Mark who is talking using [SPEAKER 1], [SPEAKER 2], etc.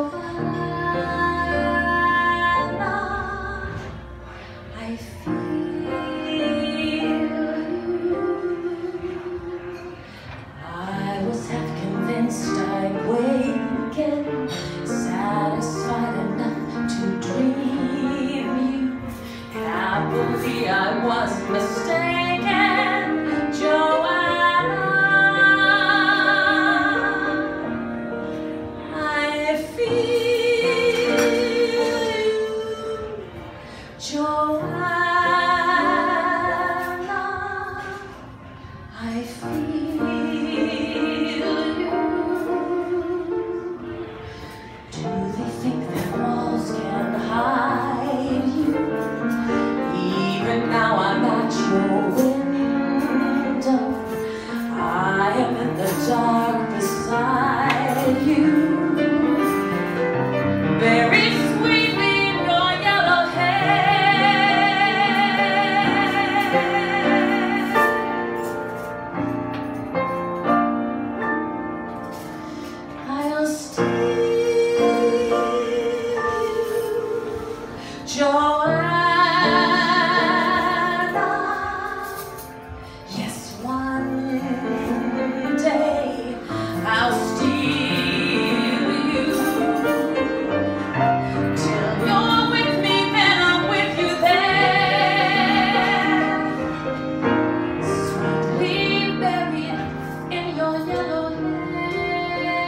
[SPEAKER 1] I feel I was half convinced I'd wake again, satisfied enough to dream you. Happily I was mistaken, Joanna. I feel you, Joanna. I feel you. Do they think that walls can hide you? Even now I'm at your window. I am in the dark beside you. Very sweetly in your yellow hair. I'll steal you, Joanna. Yes, one day I'll steal you. Till you're with me, then I'm with you there. Sweetly buried in your yellow hair.